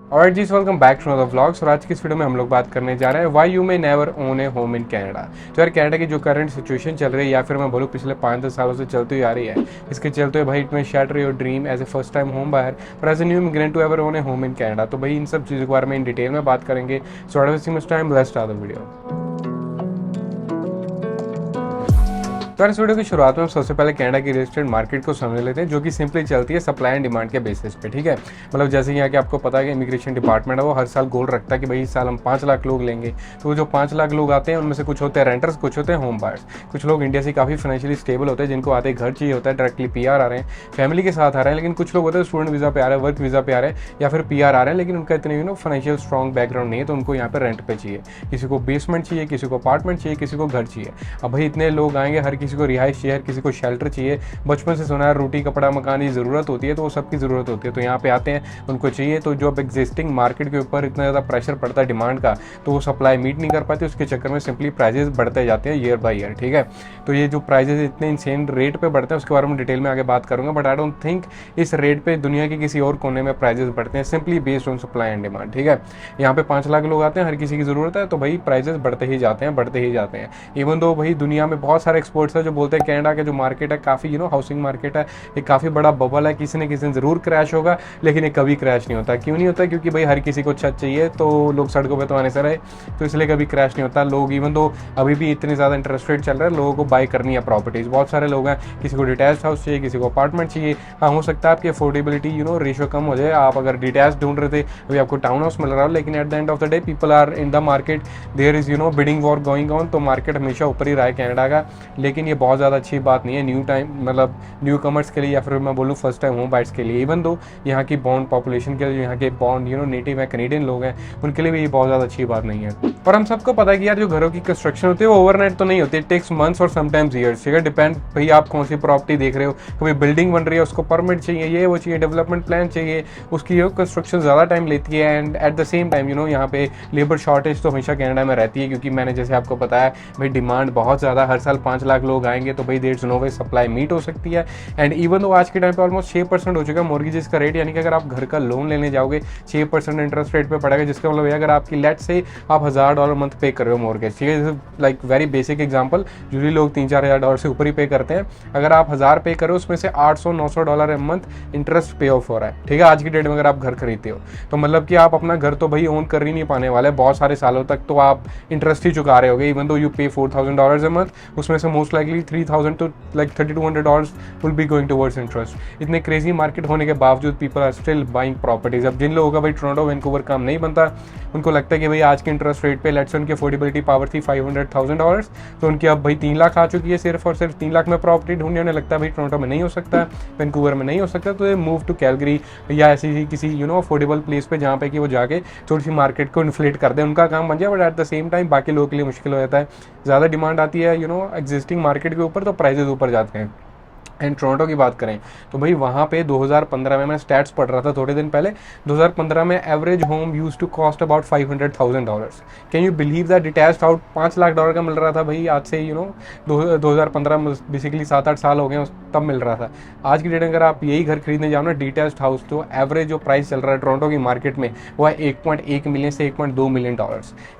और जी welcome back to another vlogs. और आज की इस वीडियो में हम लोग बात करने जा रहे हैं why you may never own a home in Canada. तो यार कनाडा की जो करंट सिचुएशन चल रही है या फिर मैं बोलूँ पिछले 5-10 सालों से चलती हुई आ रही है, इसके चलते भाई it may shatter your dream as a first time home buyer और as a new immigrant to ever own a home in Canada. तो भाई इन सब चीज़ों के बारे में इन डिटेल में बात करेंगे। So out of this time let's start the video. तो इस वीडियो की शुरुआत में हम सबसे पहले कनाडा की रियल एस्टेट मार्केट को समझ लेते हैं, जो कि सिंपली चलती है सप्लाई एंड डिमांड के बेसिस पे। ठीक है, मतलब जैसे यहाँ के आपको पता है कि इमिग्रेशन डिपार्टमेंट है वो हर साल गोल रखता है कि भाई इस साल हम 5 लाख लोग लेंगे। तो वो जो 5 लाख लोग आते हैं उनमें से कुछ होते हैं रेंटर्स, कुछ होते हैं होम बायर्स। कुछ लोग इंडिया से काफ़ी फाइनेंशियली स्टेबल होते हैं जिनको आते घर चाहिए होता है, डायरेक्टली PR आ रहे हैं, फैमिली के साथ आ रहे हैं। लेकिन कुछ लोग होते हैं स्टूडेंट वीज़ा पे आ रहे हैं, वर्क वीज़ा पे आ रहे हैं या फिर PR आ रहे हैं, लेकिन उनका इतने फाइनेंशियल स्ट्रॉन्ग बैकग्राउंड नहीं है, तो उनको यहाँ पर रेंट पे चाहिए। किसी को बेसमेंट चाहिए, किसी को अपार्टमेंट चाहिए, किसी को घर चाहिए। अब भाई इतने लोग आएंगे, हर किसी को रिहाइश चाहिए, किसी को शेल्टर चाहिए। बचपन से सुना है रोटी कपड़ा मकान की ज़रूरत होती है, तो वो सबकी ज़रूरत होती है। तो यहाँ पे आते हैं, उनको चाहिए। तो जो अब एग्जिस्टिंग मार्केट के ऊपर इतना ज़्यादा प्रेशर पड़ता है डिमांड का, तो वो सप्लाई मीट नहीं कर पाती। उसके चक्कर में सिंपली प्राइजेस बढ़ते जाते हैं ईयर बाय ईयर। ठीक है, तो ये जो प्राइजेस इतने इंसेन रेट पे बढ़ते हैं उसके बारे में डिटेल में आगे बात करूँगा। बट आई डोंट थिंक इस रेट पे दुनिया के किसी और कोने में प्राइजेस बढ़ते हैं, simply based on supply and demand. ठीक है, यहाँ पे 5 लाख लोग आते हैं, हर किसी की ज़रूरत है, तो भाई प्राइजेस बढ़ते ही जाते हैं, बढ़ते ही जाते हैं। इवन दो भाई दुनिया में बहुत सारे एक्सपर्ट्स हैं जो बोलते हैं कनाडा का जो मार्केट है काफ़ी हाउसिंग मार्केट है, एक काफ़ी बड़ा बबल है, किसी न किसी दिन ज़रूर क्रैश होगा, लेकिन ये कभी क्रैश नहीं होता। क्यों नहीं होता? क्योंकि भाई हर किसी को छत चाहिए, तो लोग सड़कों पे तो आने से रहे, तो इसलिए कभी क्रैश नहीं होता। लोग इवन दो अभी भी इतने ज़्यादा इंटरेस्ट रेट चल रहा है, लोगों को बाय करनी है प्रॉपर्टीज़। बहुत सारे लोग हैं, किसी को डिटैच हाउस चाहिए, किसी को अपार्टमेंट चाहिए। हाँ, हो सकता है आपकी अफोर्डेबिलिटी रेशियो कम हो जाए। आप अगर डिटैच ढूंढ रहे थे, अभी आपको टाउन हाउस मिल रहा हो, लेकिन at the end of the day people are in the market, there is bidding war going on. तो मार्केट हमेशा ऊपर ही रहा है कनाडा का, लेकिन ये बहुत ज़्यादा अच्छी बात नहीं है न्यू टाइम, मतलब न्यू कमर्स के लिए या फिर मैं बोलूँ फर्स्ट टाइम होम बायर्स के लिए। इवन दो यहाँ की बॉन्ड पॉपुलेशन के लिए, यहाँ के बॉन्ड नेटिव है कनेडियन लोग हैं, उनके लिए भी ये बहुत ज़्यादा अच्छी बात नहीं है। और हम सबको पता है कि यार जो घरों की कंस्ट्रक्शन होती है वो ओवरनाइट तो नहीं होती, इट टेक्स मंथ्स और समटाइम्स ईयर्स। ठीक है, डिपेंड भाई आप कौन सी प्रॉपर्टी देख रहे हो। कभी बिल्डिंग बन रही है, उसको परमिट चाहिए, ये वो चाहिए, डेवलपमेंट प्लान चाहिए, उसकी कंस्ट्रक्शन ज़्यादा टाइम लेती है। And at the same time यहाँ पे लेबर शॉर्टेज तो हमेशा कनाडा में रहती है, क्योंकि मैंने जैसे आपको बताया भाई डिमांड बहुत ज़्यादा, हर साल 5 लाख लोग आएंगे, तो भाई there is no way supply meet हो सकती है। एंड इवन तो आज के टाइम पे ऑलमोस्ट 6% हो चुका है मॉर्गेजेस का रेट, यानी कि अगर आप घर का लोन लेने जाओगे 6% इंटरेस्ट रेट पे पड़ेगा, जिसका मतलब है अगर आपकी लेट से आप $1000 मंथ पे कर रहे हो मॉर्गेज। ठीक है, like very basic example, usually लोग $3-4 से ऊपर ही पे करते हैं। अगर आप 1000 पे करो, उसमें से $800-900 मंथ इंटरेस्ट पे ऑफ हो रहा है। ठीक है, आज की डेट में अगर आप घर खरीदते हो, तो मतलब कि आप अपना घर तो भाई ओन कर ही नहीं पाने वाले बहुत सारे सालों तक, तो आप इंटरेस्ट ही चुका रहे होगे। इवन दो यू पे $4000 a month, उसमें से most likely 3000 to like $3200 will be going towards interest. इतने क्रेजी मार्केट होने के बावजूद people are still buying properties. अब जिन लोगों का भाई टोरंटो वैंकूवर काम नहीं बनता, उनको लगता है कि भाई आज के इंटरेस्ट रेट पे लेट्स से उनकी अफोर्डेबिलिटी पावर थी $500,000, तो उनकी अब भाई 3 लाख आ चुकी है सिर्फ और सिर्फ 3 लाख में प्रॉपर्टी ढूंढने। उन्हें लगता है भाई टोरंटो में नहीं हो सकता, वैंकूवर में नहीं हो सकता, तो ये मूव टू कैलगरी या ऐसी ही किसी अफोर्डेबल प्लेस पे जहाँ पे कि वो जाके थोड़ी सी मार्केट को इन्फ्लेट कर दे, उनका काम बन जाए। But at the same time बाकी लोगों के लिए मुश्किल हो जाता है, ज़्यादा डिमांड आती है एग्जिस्टिंग मार्केट के ऊपर, तो प्राइजेज ऊपर जाते हैं। एंड टोरंटो की बात करें तो भाई वहाँ पे 2015 में मैं स्टैट्स पढ़ रहा था थोड़े दिन पहले, 2015 में average home use to cost about $500,000। Can you believe that? Detached house $5 lakh का मिल रहा था भाई, आज से 2015 बेसिकली 7-8 साल हो गए तब मिल रहा था। आज की डेट में अगर आप यही घर खरीदने जाओ ना डिटैच्ड हाउस, तो एवरेज जो प्राइस चल रहा है टोरंटो की मार्केट में वो है $1.1 मिलियन से $1.2 million.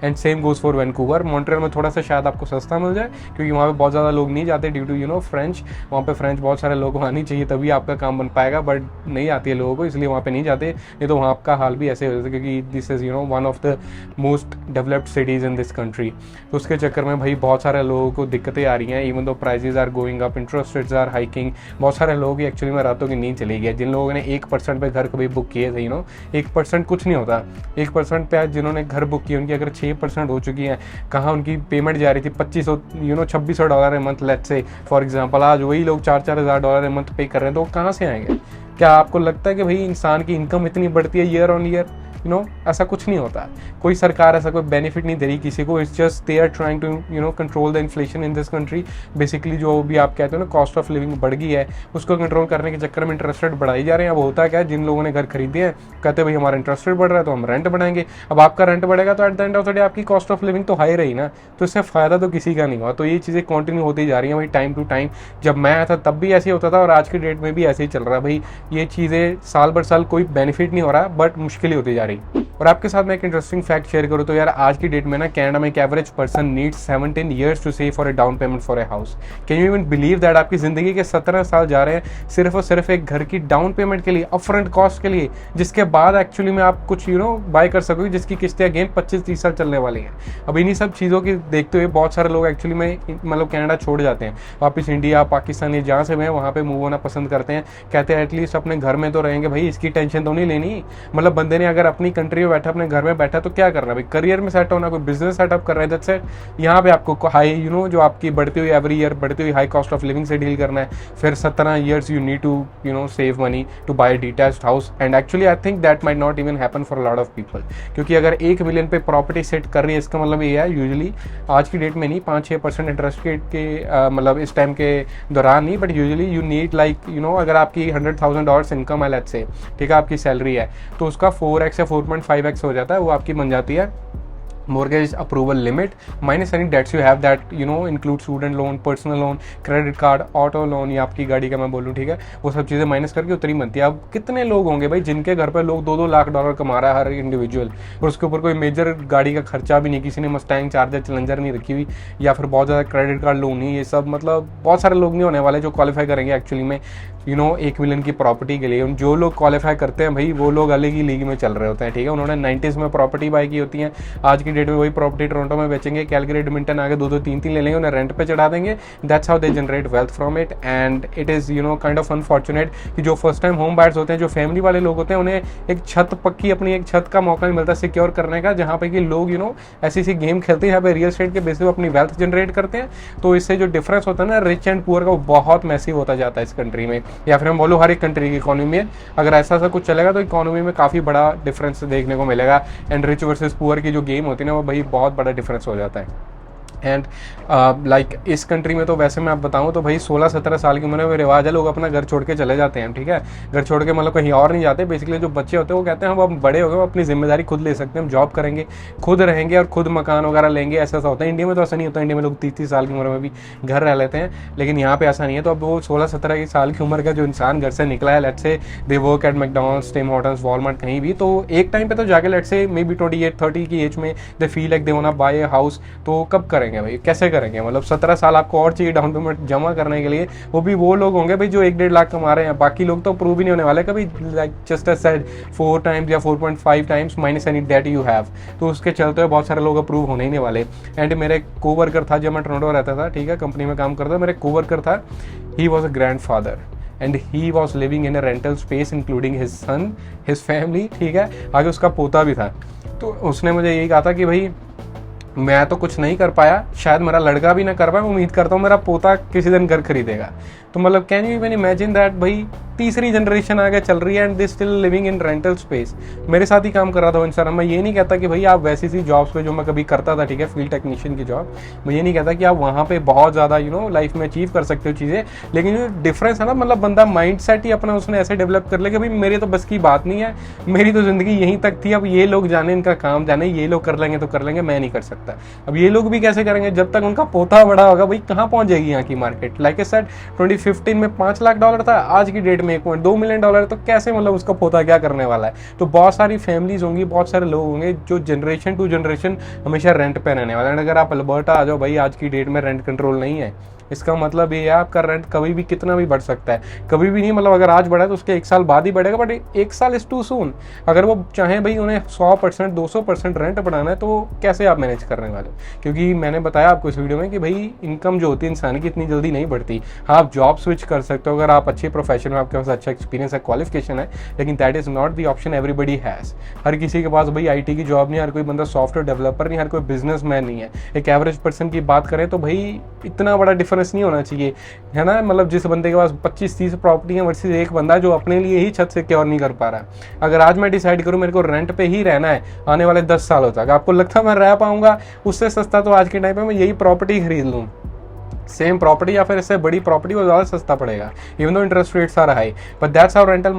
And same goes for Vancouver. Montreal में थोड़ा सा शायद आपको सस्ता मिल जाए, क्योंकि वहाँ पे बहुत ज़्यादा लोग नहीं जाते ड्यू टू फ्रेंच, वहाँ पे फ्रेंच बहुत सारे लोगों को आनी चाहिए तभी आपका काम बन पाएगा, बट नहीं आती है लोगों को, इसलिए वहाँ पे नहीं जाते। नहीं तो वहाँ आपका हाल भी ऐसे हो जाता है, क्योंकि this is one of the most developed cities in this country. तो उसके चक्कर में भाई बहुत सारे लोगों को दिक्कतें आ रही हैं। Even though prices are going up, interest rates are hiking. बहुत सारे लोगों की एक्चुअली में रातों की नींद चली गई है। जिन लोगों ने 1% पे घर कभी बुक किए थे 1% कुछ नहीं होता। 1% पे आज जिन्होंने घर बुक किए उनकी अगर 6% हो चुकी है, कहाँ उनकी पेमेंट जा रही थी $2500 month let's say for example, आज वही लोग $4-4 मंथ पे कर रहे हैं, तो कहाँ से आएंगे? क्या आपको लगता है कि भाई इंसान की इनकम इतनी बढ़ती है ईयर ऑन ईयर? ऐसा कुछ नहीं होता। कोई सरकार ऐसा कोई बेनिफिट नहीं दे रही किसी को। It's just they are trying to control the inflation in this country. Basically जो भी आप कहते हो ना कॉस्ट ऑफ लिविंग बढ़ गई है, उसको कंट्रोल करने के चक्कर में इंटरेस्ट रेट बढ़ाई जा रहे हैं। अब होता क्या है, जिन लोगों ने घर खरीदे हैं कहते हैं भाई हमारा इंटरेस्ट रेट बढ़ रहा है तो हम रेंट बढ़ाएंगे। अब आपका रेंट बढ़ेगा तो eight the end of the day आपकी कॉस्ट ऑफ लिविंग तो हाई रही ना, तो इससे फ़ायदा तो किसी का नहीं हुआ। तो ये चीज़ें कंटिन्यू होती जा रही हैं भाई टाइम टू टाइम। जब मैं आया था तब भी ऐसे ही होता था और आज की डेट में भी ऐसे ही चल रहा है भाई। ये चीज़ें साल भर साल कोई बेनिफिट नहीं हो रहा, बट मुश्किल ही होती जा रही। और आपके साथ मैं एक इंटरेस्टिंग फैक्ट शेयर करूँ तो यार आज की डेट में ना कनाडा में एक average person needs 17 years to save for a down payment for a house. Can you even believe that आपकी ज़िंदगी के 17 साल जा रहे हैं सिर्फ और सिर्फ एक घर की डाउन पेमेंट के लिए, अपफ्रंट कॉस्ट के लिए, जिसके बाद एक्चुअली में आप कुछ बाय कर सकोगे जिसकी किस्तें अगेन 25-30 साल चलने वाली हैं। अब इन्हीं सब चीज़ों की देखते हुए बहुत सारे लोग एक्चुअली में मतलब कनाडा छोड़ जाते हैं, वापस इंडिया, पाकिस्तान या जहाँ से भी हैं वहाँ पे मूव होना पसंद करते हैं। कहते हैं एटलीस्ट अपने घर में तो रहेंगे भाई, इसकी टेंशन तो नहीं लेनी। मतलब बंदे ने अगर अपनी कंट्री में बैठा, अपने घर में बैठा तो क्या करना भाई, करियर में सेट होना, कोई बिजनेस सेटअप कर रहे हैं, दैट्स इट। यहाँ पे आपको हाई जो आपकी बढ़ती हुई एवरी ईयर बढ़ती हुई हाई कॉस्ट ऑफ लिविंग से डील करना है। फिर 17 years you need to save money to buy detached house, and actually I think that might not even happen for lot of people. क्योंकि अगर 1 मिलियन पे property set कर रही है, इसका मतलब ये है यूजुअली आज की डेट में नहीं, 5-6% इंटरेस्ट रेट के मतलब इस टाइम के दौरान नहीं, but usually you need like अगर आपकी $100,000 इनकम है लेट्स से, ठीक है, आपकी सैलरी है, तो उसका 4x या 4.5x हो जाता है, वो आपकी बन जाती है mortgage approval limit minus any debts you have that include student loan, personal loan, credit card, auto loan, या आपकी गाड़ी का मैं बोलूँ, ठीक है, वो सब चीज़ें माइनस करके उतनी बनती है। अब कितने लोग होंगे भाई जिनके घर पर लोग $2-2 लाख कमा रहा है हर इंडिविजुअल, और उसके ऊपर कोई मेजर गाड़ी का खर्चा भी नहीं, किसी ने मस्टैंग, चार्जर, चैलेंजर नहीं रखी हुई, या फिर बहुत ज़्यादा क्रेडिट कार्ड लोन ही, ये सब मतलब बहुत सारे लोग नहीं होने वाले जो क्वालिफाई करेंगे एक्चुअली में 1 मिलियन की प्रॉपर्टी के लिए। जो लोग क्वालिफाई करते हैं भाई वो लोग अलग ही लीग में चल रहे होते हैं, ठीक है, उन्होंने 90s में प्रॉपर्टी बाई की होती है, आज की डेट में वही प्रॉपर्टी टोरंटो में बेचेंगे, कैलगरी, एडमिंटन आगे 2-2, 3-3 ले लेंगे, उन्हें रेंट पे चढ़ा देंगे। That's how they generate wealth from it, and it is kind of unfortunate कि जो फर्स्ट टाइम होम बायर्स होते हैं, जो फैमिली वाले लोग होते हैं, उन्हें एक छत पक्की अपनी एक छत का मौका नहीं मिलता सिक्योर करने का, जहाँ पे कि लोग ऐसी सी गेम खेलते हैं यहाँ पे रियल एस्टेट के बेसिस पे अपनी वेल्थ जनरेट करते हैं। तो इससे जो डिफरेंस होता है ना रिच एंड पुअर का, वो बहुत मैसिव होता जाता है इस कंट्री में, या फिर हम बोलो हर एक कंट्री की इकोनॉमी में। अगर ऐसा कुछ चलेगा तो इकोनॉमी में काफ़ी बड़ा डिफरेंस देखने को मिलेगा, एंड रिच वर्सेस पुअर की जो गेम होती है ना, वो भाई बहुत बड़ा डिफरेंस हो जाता है। एंड लाइक इस कंट्री में तो वैसे मैं आप बताऊं तो भाई 16-17 साल की उम्र में रिवाज है, लोग अपना घर छोड़ के चले जाते हैं, ठीक है, घर छोड़ के मतलब कहीं और नहीं जाते। बेसिकली जो बच्चे होते हैं वो कहते हैं हम अब बड़े हो गए, अपनी जिम्मेदारी खुद ले सकते हैं, हम जॉब करेंगे, खुद रहेंगे और खुद मकान वगैरह लेंगे। ऐसा होता है इंडिया में, तो ऐसा नहीं होता। इंडिया में लोग 30-30 साल की उम्र में भी घर रह लेते हैं, लेकिन यहाँ पे ऐसा नहीं है। तो अब वो 16-17 साल की उम्र का जो इंसान घर से निकला है, let's say they work at McDonald's, Tim Hortons, Walmart, कहीं भी, तो एक टाइम पे तो जाके लेट्स से मे बी 28-30 की एज में they feel like they want to buy a house. तो कब करेंगे भाई, कैसे करेंगे? मतलब 17 साल आपको और चाहिए डाउन पेमेंट जमा करने के लिए, वो भी वो लोग होंगे भाई जो 1-1.5 लाख कमा रहे हैं, बाकी लोग तो अप्रूव ही नहीं होने वाले कभी, like just as said 4 times या 4.5 times minus any debt you have. तो उसके चलते हुए बहुत सारे लोग अप्रूव होने ही नहीं वाले। एंड मेरे कोवर्कर था, जब मैं टोरंटो रहता था, ठीक है, कंपनी में काम करता था, मेरे कोवर्कर था, he was a grandfather and he was living in a rental space including his son, his family, ठीक है, आगे उसका पोता भी था। तो उसने मुझे यही कहा था कि भाई मैं तो कुछ नहीं कर पाया, शायद मेरा लड़का भी ना कर पाए, उम्मीद करता हूँ मेरा पोता किसी दिन घर खरीदेगा। तो मतलब can you even imagine that भाई तीसरी जनरेशन आगे चल रही है and they still living in rental space. मेरे साथ ही काम कर रहा था इंसान। मैं ये नहीं कहता कि भाई आप वैसी सी जॉब्स पे जो मैं कभी करता था, ठीक है, फील्ड टेक्नीशियन की जॉब, मैं ये नहीं कहता कि आप वहाँ पे बहुत ज़्यादा लाइफ में अचीव कर सकते हो चीज़ें, लेकिन जो डिफरेंस है ना, मतलब बंदा माइंड सेट ही अपना उसने ऐसे डेवलप कर लिया कि भाई मेरी तो बस की बात नहीं है, मेरी तो ज़िंदगी यहीं तक थी, अब ये लोग जाने, इनका काम जाने, ये लोग कर लेंगे तो कर लेंगे, मैं नहीं कर सकता। अब ये लोग भी कैसे करेंगे जब तक उनका पोता बड़ा होगा, भाई कहाँ पहुँच जाएगी यहाँ की मार्केट। लाइक ए सेड 2015 में $5 लाख था, आज की डेट में $1.2 मिलियन, तो कैसे मतलब उसका पोता क्या करने वाला है। तो बहुत सारी फैमिलीज होंगी, बहुत सारे लोग होंगे जो जनरेशन टू जनरेशन हमेशा रेंट पे रहने वाले हैं। अगर आप अल्बर्टा आ जाओ भाई, आज की डेट में रेंट कंट्रोल नहीं है, इसका मतलब ये है आपका रेंट कभी भी कितना भी बढ़ सकता है, कभी भी नहीं, मतलब अगर आज बढ़ा तो उसके 1 साल बाद ही बढ़ेगा, बट 1 साल इज टू सून। अगर वो चाहे भाई उन्हें 100% 200% रेंट बढ़ाना है तो कैसे आप मैनेज करने वाले? क्योंकि मैंने बताया आपको इस वीडियो में कि भाई इनकम जो होती है इंसान की इतनी जल्दी नहीं बढ़ती। हाँ, आप जॉब स्विच कर सकते हो अगर आप अच्छे प्रोफेशन में, आपके पास अच्छा एक्सपीरियंस है, क्वालिफिकेशन है, लेकिन that is not the option everybody has. हर किसी के पास भाई IT की जॉब नहीं है, हर कोई बंदा सॉफ्टवेयर डेवलपर नहीं, हर कोई बिजनेसमैन नहीं है। एक एवरेज पर्सन की बात करें तो भाई इतना बड़ा डिफरेंस नहीं होना चाहिए, है ना। मतलब जिस बंदे के पास 25-30 प्रॉपर्टी है वर्सेस एक बंदा जो अपने लिए ही छत सिक्योर नहीं कर पा रहा है। अगर आज मैं डिसाइड करूं मेरे को रेंट पे ही रहना है आने वाले 10 सालों तक, आपको लगता है मैं रह पाऊंगा? उससे सस्ता तो आज के टाइम पे मैं यही प्रॉपर्टी खरीद लूं, सेम प्रॉपर्टी या फिर इससे बड़ी प्रॉपर्टी वो ज़्यादा सस्ता पड़ेगा, even though interest rates are high, but that's how rental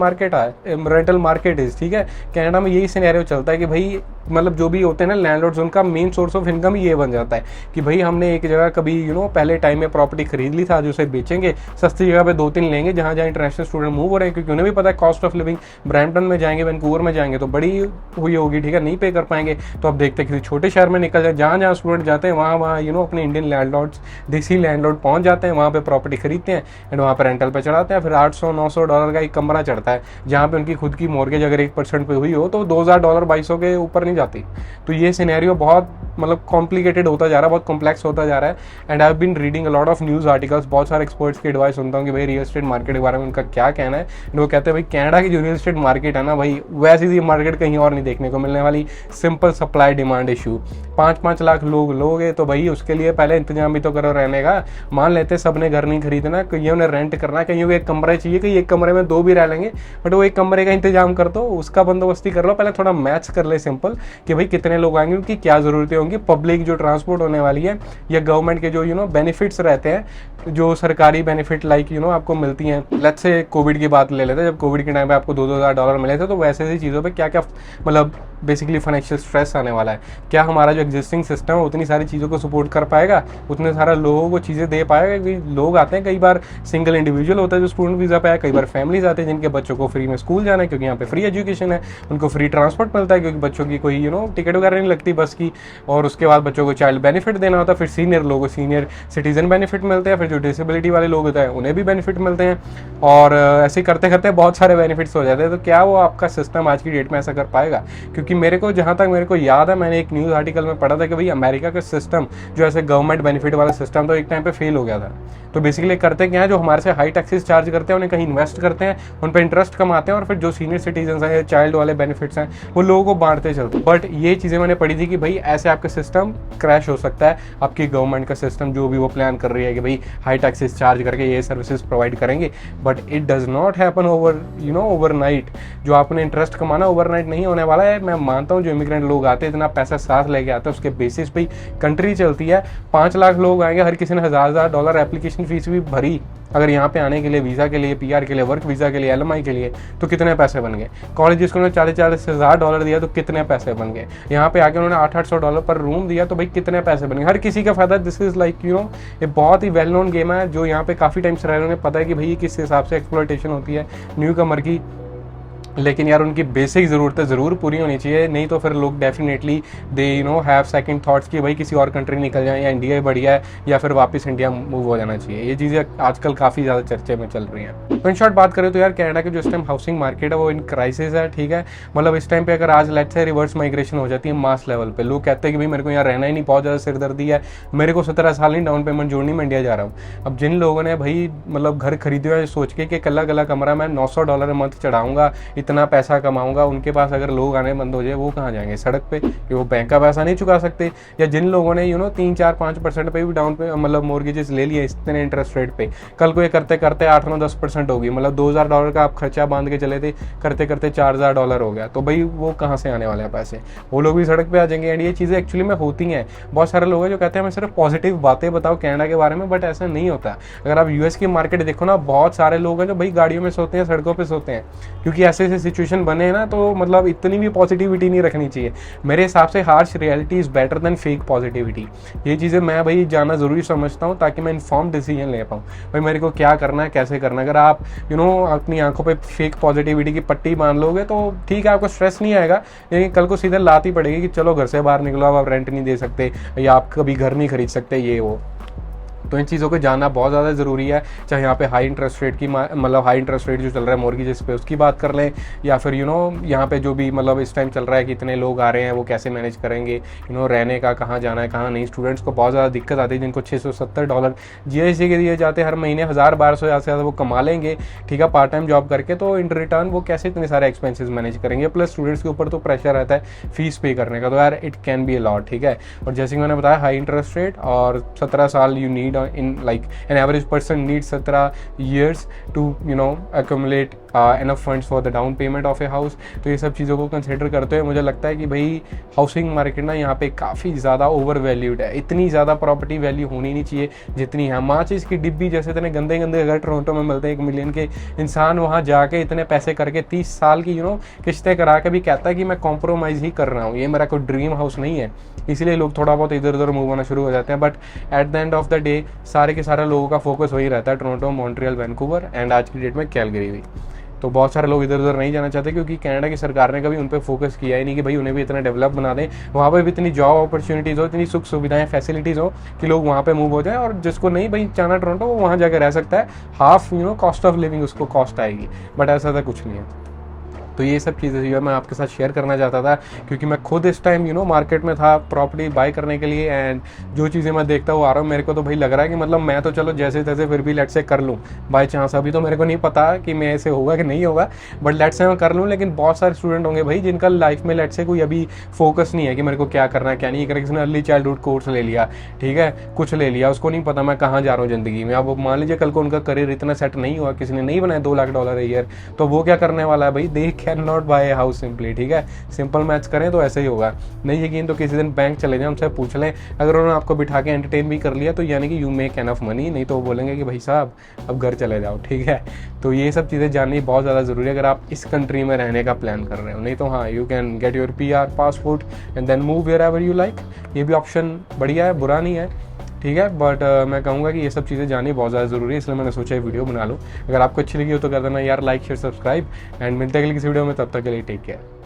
market is, ठीक है। कनाडा में यही सिनेरियो चलता है कि भाई मतलब जो भी होते हैं ना लैंडलॉर्ड्स, उनका मेन सोर्स ऑफ इनकम ये बन जाता है कि भाई हमने एक जगह कभी पहले टाइम में प्रॉपर्टी खरीद ली था, जो उसे बेचेंगे, सस्ती जगह पे 2-3 लेंगे जहाँ जहाँ इंटरनेशनल स्टूडेंट मूव हो रहे हैं, क्योंकि उन्हें भी पता है कॉस्ट ऑफ लिविंग ब्रैम्पटन में जाएंगे, वैंकूवर में जाएंगे तो बड़ी हुई होगी, ठीक है, नहीं पे कर पाएंगे। तो अब देखते हैं किसी छोटे शहर में निकल जाए, जहाँ जहाँ स्टूडेंट जाते हैं वहाँ अपने इंडियन लैंडलॉर्ड्स, देसी लैंडलॉर्ड पहुँच जाते हैं, वहाँ पे प्रॉपर्टी खरीदते हैं एंड वहाँ पर रेंटल पे चढ़ाते हैं। फिर $800-900 का एक कमरा चढ़ता है, जहाँ पे उनकी खुद की मॉर्गेज अगर 1% पे हुई हो तो $2000 2200 के ऊपर नहीं जाती। तो ये सिनेरियो बहुत मतलब कॉम्प्लिकेटेड होता जा रहा है, बहुत कॉम्प्लेक्स होता जा रहा है। And I have been reading a lot of news articles, बहुत सारे एक्सपर्ट्स की एडवाइस सुनता हूँ कि भाई रियल एस्टेट मार्केट के बारे में उनका क्या कहना है। वो कहते हैं भाई कनाडा की जो रियल एस्टेट मार्केट है ना भाई, वैसी सी मार्केट कहीं और नहीं देखने को मिलने वाली। Simple supply demand issue, 5-5 lakh लोग लोगे तो भाई उसके लिए पहले इंतजाम भी तो करो रहने का। मान लेते सबने घर नहीं खरीदना, कईयों ने रेंट करना, कईयों को एक कमरा चाहिए, कहीं एक कमरे में 2 भी रह लेंगे, बट वो एक कमरे का इंतजाम कर दो, उसका बंदोबस्ती कर लो। पहले थोड़ा मैच कर ले सिंपल कि भाई कितने लोग आएंगे, उनकी क्या ज़रूरतें होंगी, पब्लिक जो ट्रांसपोर्ट होने वाली है, या गवर्नमेंट के जो बेनिफिट्स रहते हैं, जो सरकारी बेनिफिट लाइक आपको मिलती हैं। लेट्स से कोविड की बात ले लेते हैं, जब कोविड के टाइम पे आपको $2,000 मिले थे, तो वैसे ऐसी चीज़ों पे क्या क्या मतलब बेसिकली फाइनेंशियल स्ट्रेस आने वाला है। क्या हमारा जो एग्जिस्टिंग सिस्टम है उतनी सारी चीज़ों को सपोर्ट कर पाएगा, उतने सारे लोगों को चीज़ें दे पाएगा? क्योंकि लोग आते हैं, कई बार सिंगल इंडिविजुअल होता है जो स्टूडेंट वीज़ा पे है, कई बार फैमिलीज आते हैं जिनके बच्चों को फ्री में स्कूल जाना है, क्योंकि यहाँ पे फ्री एजुकेशन है, उनको फ्री ट्रांसपोर्ट मिलता है, क्योंकि बच्चों की कोई टिकट वगैरह नहीं लगती बस की। और उसके बाद बच्चों को चाइल्ड बेनिफिट देना होता है, फिर सीनियर लोगों को सीनियर सिटीजन बेनिफिट मिलते हैं, फिर जो डिसेबिलिटी वाले लोग होते हैं उन्हें भी बेनिफिट मिलते हैं, और ऐसे करते करते बहुत सारे बेनिफिट्स हो जाते हैं। तो क्या वो आपका सिस्टम आज की डेट में ऐसा कर पाएगा? क्योंकि जहाँ तक मेरे को याद है, मैंने एक न्यूज़ आर्टिकल में पढ़ा था कि भाई अमेरिका का सिस्टम जो ऐसे गवर्नमेंट बेनिफिट वाला सिस्टम तो एक टाइम पे फेल हो गया था। तो बेसिकली करते क्या है, जो हमारे से हाई टैक्सेस चार्ज करते हैं उन्हें कहीं इन्वेस्ट करते हैं, उन पर इंटरेस्ट कमाते हैं, और फिर जो सीनियर सिटीजन हैं, चाइल्ड वाले बेनिफिट्स हैं, वो लोगों को बांटते चलते हैं। बट ये चीज़ें मैंने पढ़ी थी कि भाई ऐसे आपका सिस्टम क्रैश हो सकता है। आपकी गवर्नमेंट का सिस्टम जो भी वो प्लान कर रही है कि भाई हाई टैक्सेस चार्ज करके ये सर्विसेज प्रोवाइड करेंगे, but it does not happen overnight. जो आपने इंटरेस्ट कमाना ओवरनाइट नहीं होने वाला है। मैं मानता हूँ जो इमिग्रेंट लोग आते हैं, इतना पैसा साथ लेके आते हैं, उसके बेसिस पे कंट्री चलती है। 5 लाख लोग आएंगे, हर किसी ने $1000 एप्लीकेशन फीस भी भरी अगर यहाँ पे आने के लिए, वीज़ा के लिए, PR के लिए, वर्क वीज़ा के लिए, LMI के लिए, तो कितने पैसे बन गए? कॉलेज को उन्होंने $40,000 दिया तो कितने पैसे बन गए? यहाँ पे आके उन्होंने $800 पर रूम दिया तो भाई कितने पैसे बन गए? हर किसी का फायदा। दिस इज़ लाइक ये बहुत ही वेल नोन गेम है, जो यहाँ पे काफ़ी टाइम से रह रहे हैं, पता है कि भाई किस हिसाब से एक्सप्लॉयटेशन होती है न्यू कमर की। लेकिन यार उनकी बेसिक ज़रूरतें ज़रूर पूरी होनी चाहिए, नहीं तो फिर लोग definitely they have second thoughts कि भाई किसी और कंट्री निकल जाए, या इंडिया ही बढ़िया है, या फिर वापस इंडिया मूव हो जाना चाहिए। ये चीज़ें आजकल काफ़ी ज़्यादा चर्चे में चल रही हैं। तो इन शॉर्ट बात करें तो यार कनाडा की जो इस टाइम हाउसिंग मार्केट है वो इन क्राइसिस है, ठीक है। मतलब इस टाइम पे अगर आज लेट्स से रिवर्स माइग्रेशन हो जाती है मास लेवल पे, लोग कहते हैं कि भाई मेरे को यहाँ रहना ही नहीं, बहुत ज़्यादा सिरदर्दी है, मेरे को 17 साल नहीं डाउन पेमेंट जोड़नी, मैं इंडिया जा रहा हूँ। अब जिन लोगों ने भाई मतलब घर खरीदे हुए सोच के कि कल्ला कल्ला कमरा मैं $900 मंथ चढ़ाऊंगा, इतना पैसा कमाऊंगा, उनके पास अगर लोग आने बंद हो जाए, वो कहाँ जाएंगे? सड़क पे, कि वो बैंक का पैसा नहीं चुका सकते। या जिन लोगों ने 3-4-5% पे भी डाउन पे मतलब मॉर्गेजेस ले लिए इतने इंटरेस्ट रेट पे, कल को ये करते करते 8-9-10% होगी, मतलब $2000 का आप खर्चा बांध के चले थे, करते करते $4000 हो गया, तो भाई वो कहाँ से आने वाले हैं पैसे? वो लोग भी सड़क पे आ जाएंगे। एंड ये चीज़ें एक्चुअली में होती हैं। बहुत सारे लोग हैं जो कहते हैं मैं सिर्फ पॉजिटिव बातें बताओ कनाडा के बारे में, बट ऐसा नहीं होता। अगर आप US की मार्केट देखो ना, बहुत सारे लोग हैं जो भाई गाड़ियों में सोते हैं, सड़कों पर सोते हैं, क्योंकि ऐसे ऐसे सिचुएशन बने हैं ना, तो मतलब इतनी भी पॉजिटिविटी नहीं रखनी चाहिए। मेरे हिसाब से harsh reality is better than fake positivity. ये चीज़ें मैं भाई जानना ज़रूरी समझता हूँ, ताकि मैं इन्फॉर्म डिसीजन ले पाऊँ भाई मेरे को क्या करना है, कैसे करना है। अगर आप अपनी आंखों पे फेक पॉजिटिविटी की पट्टी बांध लोगे तो ठीक है, आपको स्ट्रेस नहीं आएगा, लेकिन कल को सीधे लात ही पड़ेगी कि चलो घर से बाहर निकलो, आप रेंट नहीं दे सकते, या आप कभी घर नहीं खरीद सकते, ये वो। तो इन चीज़ों को जानना बहुत ज़्यादा ज़रूरी है। चाहे यहाँ पे हाई इंटरेस्ट रेट की मतलब हाई इंटरेस्ट रेट जो चल रहा है मॉर्गेजेस पे, उसकी बात कर लें, या फिर यहाँ पे जो भी मतलब इस टाइम चल रहा है कि इतने लोग आ रहे हैं, वो कैसे मैनेज करेंगे, रहने का, कहाँ जाना है, कहाँ नहीं। स्टूडेंट्स को बहुत ज़्यादा दिक्कत आती है, जिनको $670 GST के दिए जाते हैं हर महीने, 1000-1200 ज़्यादा से ज़्यादा वो कमा लेंगे, ठीक है, पार्ट टाइम जॉब करके, तो इन रिटर्न वो कैसे इतने सारे एक्सपेंसेस मैनेज करेंगे? प्लस स्टूडेंट्स के ऊपर तो प्रेशर रहता है फीस पे करने का, तो यार it can be a lot, ठीक है। और जैसे कि मैंने बताया, हाई इंटरेस्ट रेट और 17 साल you need in like an average person needs 17 years to accumulate enough funds for the down payment of a house। तो ये सब चीज़ों को कंसिडर करते हुए मुझे लगता है कि भाई हाउसिंग मार्केट ना यहाँ पे काफ़ी ज़्यादा ओवर वैल्यूड है। इतनी ज़्यादा प्रॉपर्टी वैल्यू होनी नहीं चाहिए जितनी है। माचिस की डिब्बी जैसे इतने गंदे गंदे अगर टोरंटो में मिलते हैं 1 मिलियन के, इंसान वहाँ जाके इतने पैसे करके 30 साल की किस्तें करा के भी कहता है कि मैं कॉम्प्रोमाइज़ ही कर रहा हूँ, ये मेरा कोई ड्रीम हाउस नहीं है। इसलिए लोग थोड़ा बहुत इधर उधर मूव होना शुरू हो जाते हैं। But at the end of the day सारे के सारे लोगों का फोकस वही रहता है, टोरंटो, मॉन्ट्रियल, वैंकूवर एंड आज की डेट में कैलगरी भी। तो बहुत सारे लोग इधर उधर नहीं जाना चाहते क्योंकि कनाडा की सरकार ने कभी उन पर फोकस किया ही नहीं कि भाई उन्हें भी इतना डेवलप बना दें, वहाँ पे भी इतनी जॉब अपॉर्चुनिटीज़ हो, इतनी सुख सुविधाएं, फैसिलिटीज़ हो कि लोग वहाँ पे मूव हो जाए। और जिसको नहीं भाई जाना टोरंटो, वो वहाँ जाकर रह सकता है। हाफ कॉस्ट ऑफ लिविंग उसको कॉस्ट आएगी, बट ऐसा तो कुछ नहीं है। तो ये सब चीज़ें जो है मैं आपके साथ शेयर करना चाहता था क्योंकि मैं खुद इस टाइम मार्केट में था प्रॉपर्टी बाय करने के लिए। एंड जो चीज़ें मैं देखता हुआ आ रहा हूँ, मेरे को तो भाई लग रहा है कि मतलब मैं तो चलो जैसे तैसे फिर भी लेट से कर लूँ बाय चांस। अभी तो मेरे को नहीं पता कि मैं ऐसे होगा कि नहीं होगा, बट लेट से मैं कर लूँ। लेकिन बहुत सारे स्टूडेंट होंगे भाई जिनका लाइफ में लेट से कोई अभी फोकस नहीं है कि मेरे को क्या करना है क्या नहीं करना। किसी ने अर्ली चाइल्डहुड कोर्स ले लिया, ठीक है, कुछ ले लिया, उसको नहीं पता मैं कहाँ जा रहा हूँ ज़िंदगी में। अब मान लीजिए कल को उनका करियर इतना सेट नहीं हुआ, किसी ने नहीं बनाया $2 लाख ईयर, तो वो क्या करने वाला है भाई? They can not buy house simply, ठीक है। सिंपल मैथ्स करें तो ऐसे ही होगा। नहीं यकीन तो किसी दिन बैंक चले जाएं, उनसे पूछ लें, अगर उन्होंने आपको बिठा के एंटरटेन भी कर लिया तो यानी कि यू मेक एनफ मनी, नहीं तो वो बोलेंगे कि भाई साहब अब घर चले जाओ, ठीक है। तो ये सब चीज़ें जाननी बहुत ज़्यादा ज़रूरी है अगर आप इस कंट्री में रहने का प्लान कर रहे हो। नहीं तो हाँ, you can get your PR passport and then move wherever you like. ये भी ऑप्शन बढ़िया है, बुरा नहीं है, ठीक है। बट मैं कहूँगा कि ये सब चीज़ें जाननी बहुत ज़्यादा ज़रूरी है, इसलिए मैंने सोचा ये वीडियो बना लूँ। अगर आपको अच्छी लगी हो तो कर देना यार लाइक, शेयर, सब्सक्राइब एंड मिलते हैं अगली किसी वीडियो में। तब तक के लिए टेक केयर।